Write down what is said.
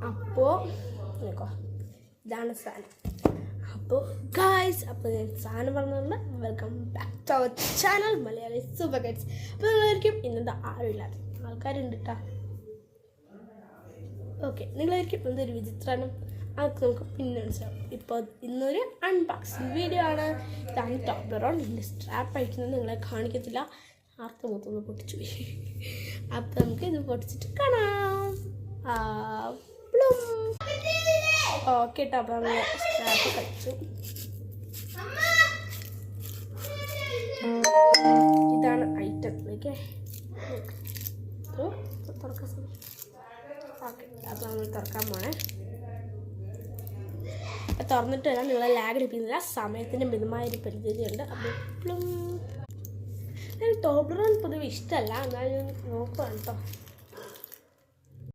അപ്പോൾ നോക്കോ ഇതാണ് സാധനം. അപ്പോൾ ഗായ്സ്, അപ്പോൾ ഞാൻ സാധനം പറഞ്ഞുകൊണ്ട് welcome back to our channel Malayali super kids. അപ്പോൾ നിങ്ങളായിരിക്കും ഇന്നത്തെ ആരുമില്ലാതെ ആൾക്കാരുണ്ട് കേട്ടോ. ഓക്കെ, നിങ്ങളായിരിക്കും എന്തൊരു വിചിത്രമാണ് അതൊക്കെ നമുക്ക് പിന്നെ മനസ്സിലാവും. ഇപ്പോൾ ഇന്നൊരു അൺബോക്സിങ് വീഡിയോ ആണ്. ഇതാണ് ടോബ്ലറോൺ. ഇതിൻ്റെ സ്ട്രാപ്പ് അഴിക്കുന്നത് നിങ്ങളെ കാണിക്കത്തില്ല, ആർക്കും മൊത്തം പൊട്ടിച്ചു പോയി. അപ്പോൾ നമുക്ക് ഇത് പൊട്ടിച്ചിട്ട് കാണാം. ഓക്കെ കേട്ടോ, അപ്പോൾ നമ്മൾ സ്ട്രാപ്പ് കഴിച്ചു. ഇതാണ് ഐറ്റം. ഓക്കെ, തുറക്കാൻ ഓക്കെ, അപ്പോൾ നമ്മൾ തുറക്കാൻ പോണേ. തുറന്നിട്ട് വരാൻ നിങ്ങളെ ലാഗ് അടിപ്പിക്കുന്നില്ല, സമയത്തിൻ്റെ മിതമായൊരു പരിധിയുണ്ട്. അപ്പോൾ എപ്പോഴും ടോബ്ലറോൺ പൊതുവെ ഇഷ്ടമല്ല, എന്നാലും നോക്കുകയാണ് കേട്ടോ.